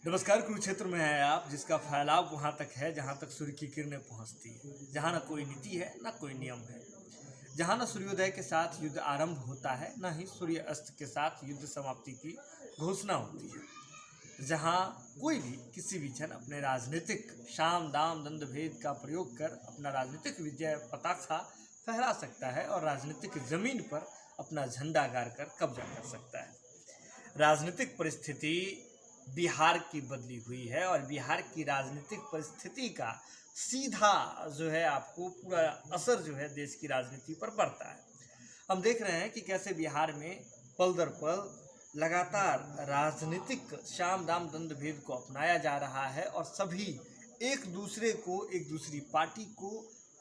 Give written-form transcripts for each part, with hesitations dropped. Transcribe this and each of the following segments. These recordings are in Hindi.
नमस्कार। कुरुक्षेत्र में है आप, जिसका फैलाव वहाँ तक है जहाँ तक सूर्य की किरणें पहुँचती है, जहाँ न कोई नीति है न कोई नियम है, जहाँ न सूर्योदय के साथ युद्ध आरंभ होता है न ही सूर्य अस्त के साथ युद्ध समाप्ति की घोषणा होती है, जहाँ कोई भी किसी भी क्षण अपने राजनीतिक शाम दाम दंड भेद का प्रयोग कर अपना राजनीतिक विजय पताका फहरा सकता है और राजनीतिक जमीन पर अपना झंडा गाड़ कर कब्जा कर सकता है। राजनीतिक परिस्थिति बिहार की बदली हुई है और बिहार की राजनीतिक परिस्थिति का सीधा जो है आपको पूरा असर जो है देश की राजनीति पर पड़ता है। हम देख रहे हैं कि कैसे बिहार में पल दर पल लगातार राजनीतिक शाम दाम दंड भेद को अपनाया जा रहा है और सभी एक दूसरे को, एक दूसरी पार्टी को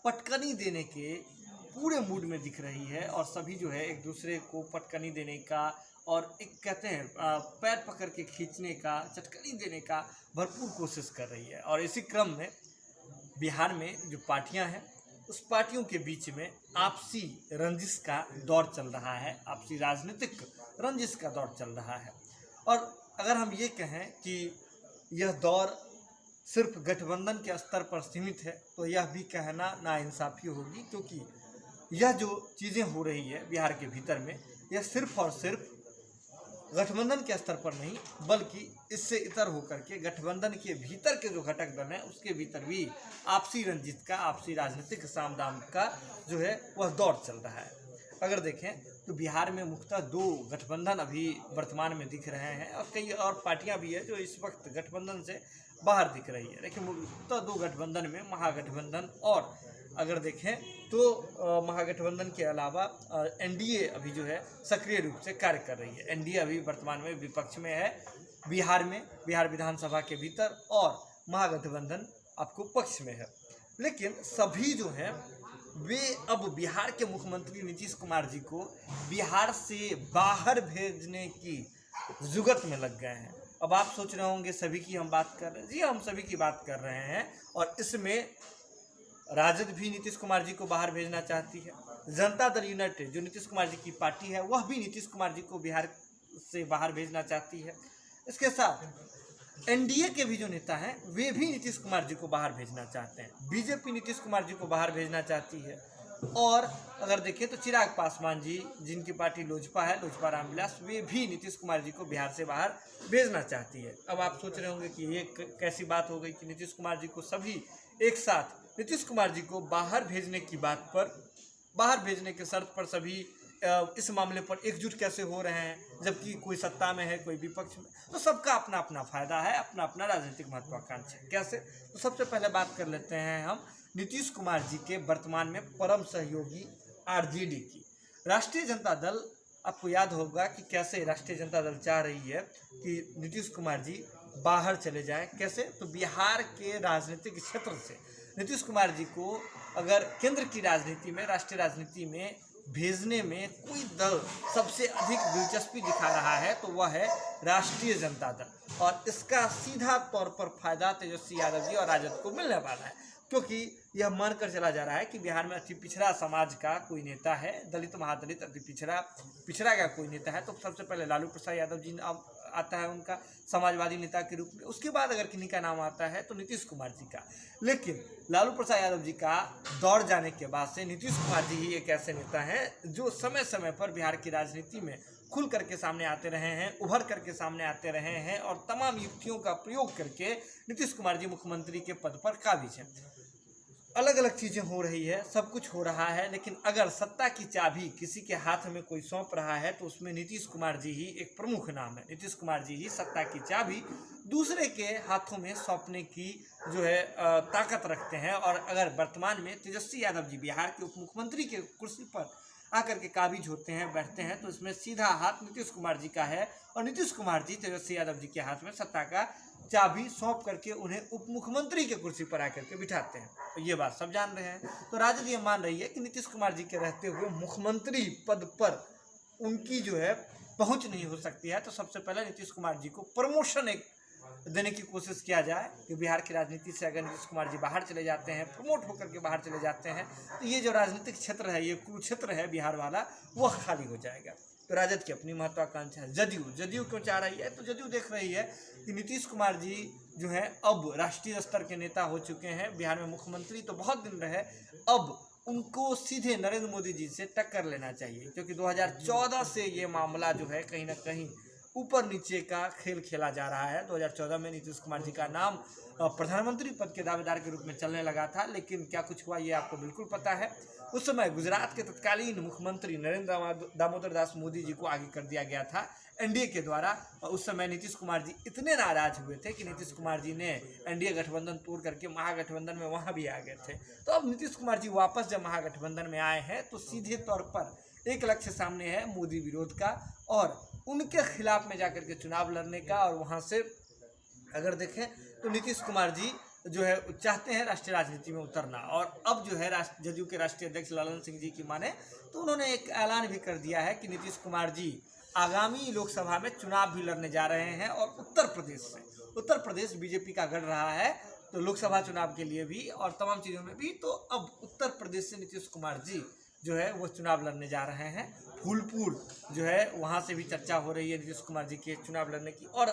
पटकनी देने के पूरे मूड में दिख रही है और सभी जो है एक दूसरे को पटकनी देने का और एक कहते हैं पैर पकड़ के खींचने का, चटकनी देने का भरपूर कोशिश कर रही है। और इसी क्रम में बिहार में जो पार्टियां हैं उस पार्टियों के बीच में आपसी रंजिश का दौर चल रहा है, आपसी राजनीतिक रंजिश का दौर चल रहा है। और अगर हम ये कहें कि यह दौर सिर्फ गठबंधन के स्तर पर सीमित है तो यह भी कहना नाइंसाफ़ी होगी, क्योंकि यह जो चीज़ें हो रही है बिहार के भीतर में, यह सिर्फ और सिर्फ गठबंधन के स्तर पर नहीं बल्कि इससे इतर होकर के गठबंधन के भीतर के जो घटक दल हैं उसके भीतर भी आपसी रंजित का, आपसी राजनीतिक साम दाम का जो है वह दौर चल रहा है। अगर देखें तो बिहार में मुख्यतः दो गठबंधन अभी वर्तमान में दिख रहे हैं और कई और पार्टियां भी है जो इस वक्त गठबंधन से बाहर दिख रही है। लेकिन मुख्यतः दो गठबंधन में महागठबंधन और अगर देखें तो महागठबंधन के अलावा एनडीए अभी जो है सक्रिय रूप से कार्य कर रही है। एनडीए अभी वर्तमान में विपक्ष में है बिहार में, बिहार विधानसभा के भीतर, और महागठबंधन आपको पक्ष में है। लेकिन सभी जो हैं वे अब बिहार के मुख्यमंत्री नीतीश कुमार जी को बिहार से बाहर भेजने की जुगत में लग गए हैं। अब आप सोच रहे होंगे सभी की हम बात कर रहे हैं। जी, हम सभी की बात कर रहे हैं और इसमें राजद भी नीतीश कुमार जी को बाहर भेजना चाहती है। जनता दल यूनाइटेड जो नीतीश कुमार जी की पार्टी है वह भी नीतीश कुमार जी को बिहार से बाहर भेजना चाहती है। इसके साथ एनडीए के भी जो नेता हैं वे भी नीतीश कुमार जी को बाहर भेजना चाहते हैं। बीजेपी नीतीश कुमार जी को बाहर भेजना चाहती है। और अगर देखें तो चिराग पासवान जी, जिनकी पार्टी लोजपा है, लोजपा रामविलास, वे भी नीतीश कुमार जी को बिहार से बाहर भेजना चाहती है। अब आप सोच रहे होंगे कि ये कैसी बात हो गई कि नीतीश कुमार जी को सभी एक साथ नीतीश कुमार जी को बाहर भेजने की बात पर, बाहर भेजने के शर्त पर सभी इस मामले पर एकजुट कैसे हो रहे हैं, जबकि कोई सत्ता में है, कोई विपक्ष में। तो सबका अपना अपना फायदा है, अपना अपना राजनीतिक महत्वाकांक्षा है। कैसे? तो सबसे पहले बात कर लेते हैं हम नीतीश कुमार जी के वर्तमान में परम सहयोगी आरजेडी की। राष्ट्रीय जनता दल, आपको याद होगा कि कैसे राष्ट्रीय जनता दल चाह रही है कि नीतीश कुमार जी बाहर चले जाएं। कैसे? तो बिहार के राजनीतिक क्षेत्र से नीतीश कुमार जी को अगर केंद्र की राजनीति में, राष्ट्रीय राजनीति में भेजने में कोई दल सबसे अधिक दिलचस्पी दिखा रहा है तो वह है राष्ट्रीय जनता दल। और इसका सीधा तौर पर फायदा तेजस्वी यादव जी और राजद को मिलने वाला है, क्योंकि यह मानकर चला जा रहा है कि बिहार में अति पिछड़ा समाज का कोई नेता है, दलित महादलित अति पिछड़ा का कोई नेता है, तो सबसे पहले लालू प्रसाद यादव जी आता है उनका समाजवादी नेता के रूप में। उसके बाद अगर किन्हीं का नाम आता है तो नीतीश कुमार जी का। लेकिन लालू प्रसाद यादव जी का दौर जाने के बाद से नीतीश कुमार जी ही एक ऐसे नेता हैं जो समय समय पर बिहार की राजनीति में खुल करके सामने आते रहे हैं, उभर करके सामने आते रहे हैं और तमाम युक्तियों का प्रयोग करके नीतीश कुमार जी मुख्यमंत्री के पद पर काबिज हैं। अलग अलग चीज़ें हो रही है, सब कुछ हो रहा है, लेकिन अगर सत्ता की चाबी किसी के हाथ में कोई सौंप रहा है तो उसमें नीतीश कुमार जी ही एक प्रमुख नाम है। नीतीश कुमार जी ही सत्ता की चाबी दूसरे के हाथों में सौंपने की जो है ताकत रखते हैं। और अगर वर्तमान में तेजस्वी यादव जी बिहार के उप मुख्यमंत्री के कुर्सी पर आकर के काबिज होते हैं, बैठते हैं, तो इसमें सीधा हाथ नीतीश कुमार जी का है और नीतीश कुमार जी तेजस्वी यादव जी के हाथ में सत्ता का चाबी सौंप करके उन्हें उप मुख्यमंत्री के कुर्सी पर आकर के बिठाते हैं। तो ये बात सब जान रहे हैं। तो राजद ये मान रही है कि नीतीश कुमार जी के रहते हुए मुख्यमंत्री पद पर उनकी जो है पहुंच नहीं हो सकती है। तो सबसे पहले नीतीश कुमार जी को प्रमोशन एक देने की कोशिश किया जाए कि बिहार की राजनीति से अगर नीतीश कुमार जी बाहर चले जाते हैं, प्रमोट होकर के बाहर चले जाते हैं, तो ये जो राजनीतिक क्षेत्र है, ये कुरुक्षेत्र है बिहार वाला, वह खाली हो जाएगा। तो राजद की अपनी महत्वाकांक्षा है। जदयू क्यों चाह रही है? तो जदयू देख रही है कि नीतीश कुमार जी जो है अब राष्ट्रीय स्तर के नेता हो चुके हैं, बिहार में मुख्यमंत्री तो बहुत दिन रहे, अब उनको सीधे नरेंद्र मोदी जी से टक्कर लेना चाहिए, क्योंकि 2014 से ये मामला जो है कहीं ना कहीं ऊपर नीचे का खेल खेला जा रहा है। 2014 में नीतीश कुमार जी का नाम प्रधानमंत्री पद के दावेदार के रूप में चलने लगा था, लेकिन क्या कुछ हुआ ये आपको बिल्कुल पता है। उस समय गुजरात के तत्कालीन मुख्यमंत्री नरेंद्र दामोदर दास मोदी जी को आगे कर दिया गया था एनडीए के द्वारा। उस समय नीतीश कुमार जी इतने नाराज हुए थे कि नीतीश कुमार जी ने एनडीए गठबंधन तोड़ करके महागठबंधन में वहाँ भी आ गए थे। तो अब नीतीश कुमार जी वापस जब महागठबंधन में आए हैं तो सीधे तौर पर एक लक्ष्य सामने है मोदी विरोध का और उनके खिलाफ में जाकर के चुनाव लड़ने का। और वहाँ से अगर देखें तो नीतीश कुमार जी जो है चाहते हैं राष्ट्रीय राजनीति में उतरना। और अब जो है जदयू के राष्ट्रीय अध्यक्ष ललन सिंह जी की माने तो उन्होंने एक ऐलान भी कर दिया है कि नीतीश कुमार जी आगामी लोकसभा में चुनाव भी लड़ने जा रहे हैं। और उत्तर प्रदेश बीजेपी का गढ़ रहा है, तो लोकसभा चुनाव के लिए भी और तमाम चीज़ों में भी। तो अब उत्तर प्रदेश से नीतीश कुमार जी जो है वो चुनाव लड़ने जा रहे हैं। फूलपुर जो है वहाँ से भी चर्चा हो रही है नीतीश कुमार जी के चुनाव लड़ने की, और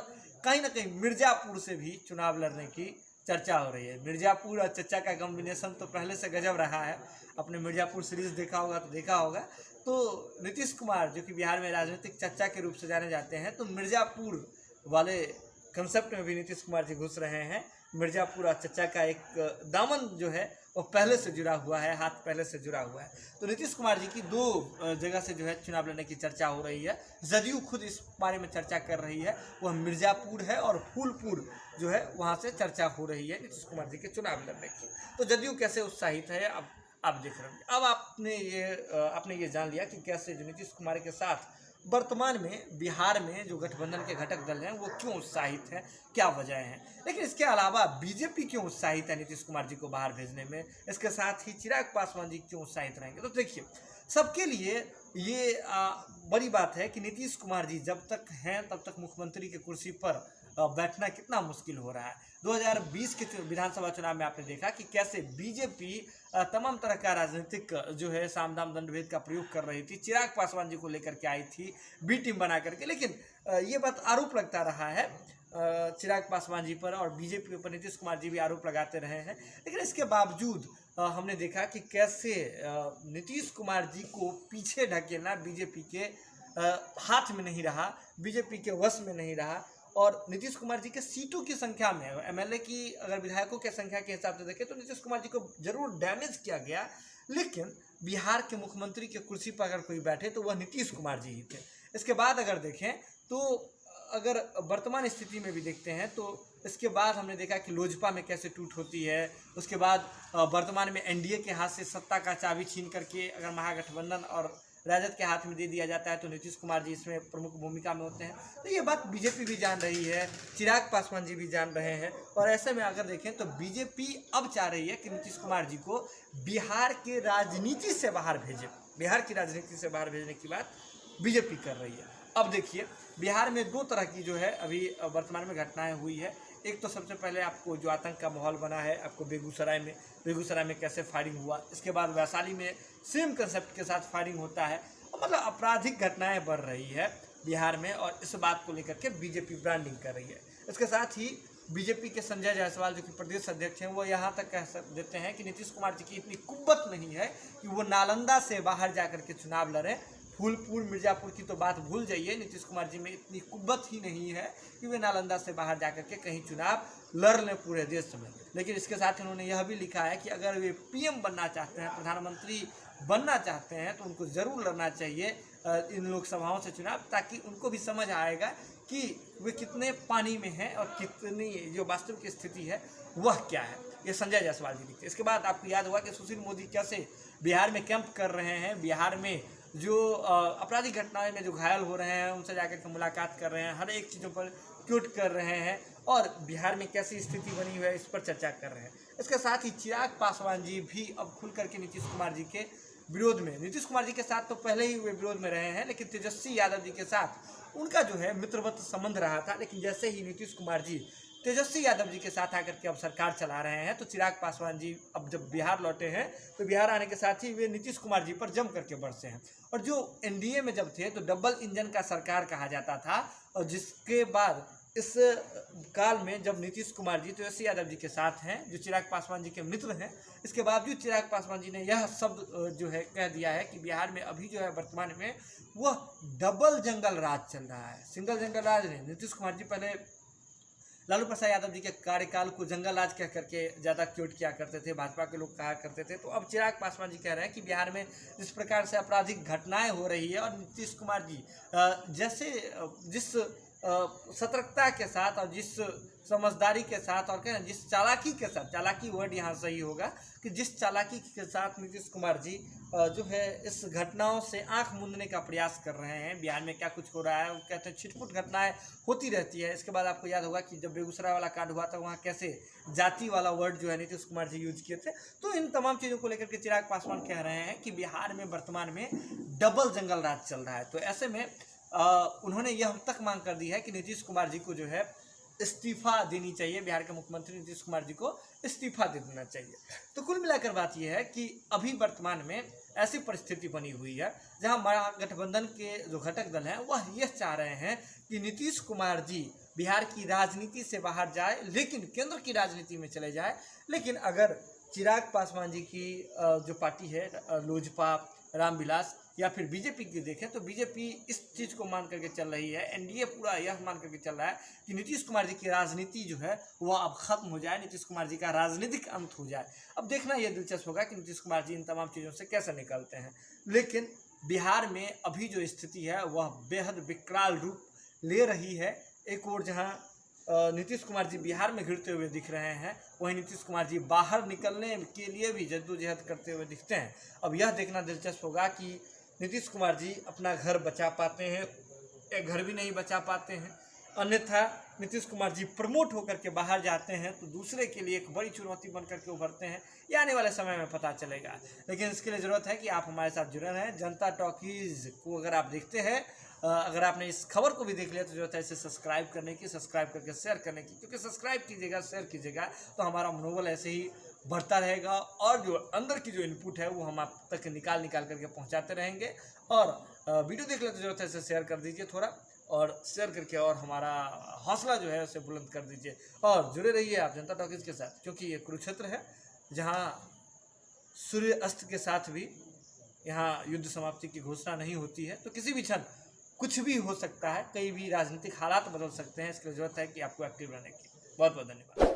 कहीं ना कहीं मिर्ज़ापुर से भी चुनाव लड़ने की चर्चा हो रही है। मिर्ज़ापुर और चर्चा का कॉम्बिनेशन तो पहले से गजब रहा है, अपने मिर्ज़ापुर सीरीज देखा होगा तो नीतीश कुमार जो कि बिहार में राजनीतिक चर्चा के रूप से जाने जाते हैं, तो मिर्ज़ापुर वाले कंसेप्ट में भी नीतीश कुमार जी घुस रहे हैं। मिर्ज़ापुर और चर्चा का एक दामन जो है वो पहले से जुड़ा हुआ है, हाथ पहले से जुड़ा हुआ है। तो नीतीश कुमार जी की दो जगह से जो है चुनाव लड़ने की चर्चा हो रही है। जदयू खुद इस बारे में चर्चा कर रही है, वह मिर्ज़ापुर है, और फूलपुर जो है वहाँ से चर्चा हो रही है नीतीश कुमार जी के चुनाव लड़ने की। तो जदयू कैसे उत्साहित है अब आप देख रहे हैं। अब आपने ये जान लिया कि कैसे जो नीतीश कुमार के साथ वर्तमान में बिहार में जो गठबंधन के घटक दल हैं वो क्यों उत्साहित हैं, क्या वजह है। लेकिन इसके अलावा बीजेपी क्यों उत्साहित है नीतीश कुमार जी को बाहर भेजने में, इसके साथ ही चिराग पासवान जी क्यों उत्साहित रहेंगे। तो देखिए, सबके लिए ये बड़ी बात है कि नीतीश कुमार जी जब तक हैं तब तक मुख्यमंत्री की कुर्सी पर बैठना कितना मुश्किल हो रहा है। 2020 के विधानसभा चुनाव में आपने देखा कि कैसे बीजेपी तमाम तरह का राजनीतिक जो है साम दाम दंड भेद का प्रयोग कर रही थी। चिराग पासवान जी को लेकर के आई थी बी टीम बना करके, लेकिन ये बात आरोप लगता रहा है चिराग पासवान जी पर, और बीजेपी पर नीतीश कुमार जी भी आरोप लगाते रहे हैं। लेकिन इसके बावजूद हमने देखा कि कैसे नीतीश कुमार जी को पीछे ढकेलना बीजेपी के हाथ में नहीं रहा, बीजेपी के वश में नहीं रहा। और नीतीश कुमार जी के सीटों की संख्या में, एमएलए की अगर विधायकों की संख्या के हिसाब से देखें तो नीतीश कुमार जी को जरूर डैमेज किया गया, लेकिन बिहार के मुख्यमंत्री के कुर्सी पर अगर कोई बैठे तो वह नीतीश कुमार जी ही थे। इसके बाद अगर देखें तो अगर वर्तमान स्थिति में भी देखते हैं तो इसके बाद हमने देखा कि लोजपा में कैसे टूट होती है। उसके बाद वर्तमान में एनडीए के हाथ से सत्ता का चाबी छीन करके अगर महागठबंधन और राजद के हाथ में दे दिया जाता है तो नीतीश कुमार जी इसमें प्रमुख भूमिका में होते हैं। तो ये बात बीजेपी भी जान रही है, चिराग पासवान जी भी जान रहे हैं। और ऐसे में अगर देखें तो बीजेपी अब चाह रही है कि नीतीश कुमार जी को बिहार के राजनीति से बाहर भेजे। बिहार की राजनीति से बाहर भेजने की बात बीजेपी कर रही है। अब देखिए, बिहार में दो तरह की जो है अभी वर्तमान में घटनाएं हुई है। एक तो सबसे पहले आपको जो आतंक का माहौल बना है, आपको बेगूसराय में कैसे फायरिंग हुआ, इसके बाद वैशाली में सेम कंसेप्ट के साथ फायरिंग होता है। मतलब आपराधिक घटनाएं बढ़ रही है बिहार में, और इस बात को लेकर के बीजेपी ब्रांडिंग कर रही है। इसके साथ ही बीजेपी के संजय जायसवाल जो कि प्रदेश अध्यक्ष हैं, वो यहाँ तक कह देते हैं कि नीतीश कुमार जी की इतनी कुव्वत नहीं है कि वो नालंदा से बाहर जाकर के चुनाव लड़ें। फूलपुर मिर्ज़ापुर की तो बात भूल जाइए, नीतीश कुमार जी में इतनी कुव्वत ही नहीं है कि वे नालंदा से बाहर जाकर के कहीं चुनाव लड़ लें पूरे देश में। लेकिन इसके साथ उन्होंने यह भी लिखा है कि अगर वे पीएम बनना चाहते हैं, प्रधानमंत्री बनना चाहते हैं, तो उनको ज़रूर लड़ना चाहिए इन लोकसभाओं से चुनाव, ताकि उनको भी समझ आएगा कि वे कितने पानी में हैं और कितनी जो वास्तविक स्थिति है वह क्या है। ये संजय जायसवाल जी लिखते। इसके बाद आपको याद होगा कि सुशील मोदी कैसे बिहार में कैंप कर रहे हैं, बिहार में जो आपराधिक घटनाएं में जो घायल हो रहे हैं उनसे जाकर के मुलाकात कर रहे हैं, हर एक चीज़ों पर ट्वीट कर रहे हैं, और बिहार में कैसी स्थिति बनी हुई है इस पर चर्चा कर रहे हैं। इसके साथ ही चिराग पासवान जी भी अब खुल करके नीतीश कुमार जी के विरोध में, नीतीश कुमार जी के साथ तो पहले ही वे विरोध में रहे हैं, लेकिन तेजस्वी यादव जी के साथ उनका जो है मित्रवत संबंध रहा था। लेकिन जैसे ही नीतीश कुमार जी तेजस्वी यादव जी के साथ आकर के अब सरकार चला रहे हैं, तो चिराग पासवान जी अब जब बिहार लौटे हैं तो बिहार आने के साथ ही वे नीतीश कुमार जी पर जम करके बरसे हैं। और जो एनडीए में जब थे तो डबल इंजन का सरकार कहा जाता था। और जिसके बाद इस काल में जब नीतीश कुमार जी तेजस्वी यादव जी के साथ हैं, जो चिराग पासवान जी के मित्र हैं, इसके बावजूद चिराग पासवान जी ने यह शब्द जो है कह दिया है कि बिहार में अभी जो है वर्तमान में वह डबल जंगल राज चल रहा है, सिंगल जंगल राज नहीं। नीतीश कुमार जी पहले लालू प्रसाद यादव जी के कार्यकाल को जंगल राज कह करके ज़्यादा क्यूट किया करते थे, भाजपा के लोग कहा करते थे। तो अब चिराग पासवान जी कह रहे हैं कि बिहार में जिस प्रकार से आपराधिक घटनाएं हो रही है और नीतीश कुमार जी जैसे जिस सतर्कता के साथ और जिस समझदारी के साथ और क्या जिस चालाकी के साथ, चालाकी वर्ड यहाँ सही होगा कि जिस चालाकी के साथ नीतीश कुमार जी जो है इस घटनाओं से आंख मूंदने का प्रयास कर रहे हैं। बिहार में क्या कुछ हो रहा है, वो कहते हैं छिटपुट घटनाएं होती रहती है। इसके बाद आपको याद होगा कि जब बेगूसराय वाला कांड हुआ था वहाँ कैसे जाति वाला वर्ड जो है नीतीश कुमार जी यूज किए थे। तो इन तमाम चीज़ों को लेकर के चिराग पासवान कह रहे हैं कि बिहार में वर्तमान में डबल जंगल राज चल रहा है। तो ऐसे में उन्होंने यह तक मांग कर दी है कि नीतीश कुमार जी को जो है इस्तीफा देनी चाहिए, बिहार के मुख्यमंत्री नीतीश कुमार जी को इस्तीफा दे देना चाहिए। तो कुल मिलाकर बात यह है कि अभी वर्तमान में ऐसी परिस्थिति बनी हुई है जहां महागठबंधन के जो घटक दल हैं वह यह चाह रहे हैं कि नीतीश कुमार जी बिहार की राजनीति से बाहर जाए, लेकिन केंद्र की राजनीति में चले जाए। लेकिन अगर चिराग पासवान जी की जो पार्टी है लोजपा, रामविलास या फिर बीजेपी की देखें तो बीजेपी इस चीज़ को मान करके चल रही है, एनडीए पूरा यह मान करके चल रहा है कि नीतीश कुमार जी की राजनीति जो है वह अब खत्म हो जाए, नीतीश कुमार जी का राजनीतिक अंत हो जाए। अब देखना यह दिलचस्प होगा कि नीतीश कुमार जी इन तमाम चीज़ों से कैसे निकलते हैं। लेकिन बिहार में अभी जो स्थिति है वह बेहद विकराल रूप ले रही है। एक और जहाँ नीतीश कुमार जी बिहार में घिरते हुए दिख रहे हैं, वहीं नीतीश कुमार जी बाहर निकलने के लिए भी जद्दोजहद करते हुए दिखते हैं। अब यह देखना दिलचस्प होगा कि नीतीश कुमार जी अपना घर बचा पाते हैं या घर भी नहीं बचा पाते हैं। अन्यथा नीतीश कुमार जी प्रमोट होकर के बाहर जाते हैं तो दूसरे के लिए एक बड़ी चुनौती बन करके उभरते हैं। ये आने वाले समय में पता चलेगा। लेकिन इसके लिए ज़रूरत है कि आप हमारे साथ जुड़े रहें। जनता टॉकीज़ को अगर आप देखते हैं, अगर आपने इस खबर को भी देख लिया तो ज़रूरत है इसे सब्सक्राइब करने की, सब्सक्राइब करके शेयर करने की, क्योंकि सब्सक्राइब कीजिएगा, शेयर कीजिएगा तो हमारा मनोबल ऐसे ही बढ़ता रहेगा और जो अंदर की जो इनपुट है वो हम आप तक निकाल करके पहुंचाते रहेंगे। और वीडियो देख ले तो जरूरत है इसे शेयर कर दीजिए थोड़ा, और शेयर करके और हमारा हौसला जो है उसे बुलंद कर दीजिए। और जुड़े रहिए आप जनता टॉकीज के साथ, क्योंकि ये कुरुक्षेत्र है जहाँ सूर्य अस्त के साथ भी यहाँ युद्ध समाप्ति की घोषणा नहीं होती है। तो किसी भी क्षण कुछ भी हो सकता है, कई भी राजनीतिक हालात बदल सकते हैं। इसके लिए जरूरत है कि आपको एक्टिव रहने की। बहुत बहुत धन्यवाद।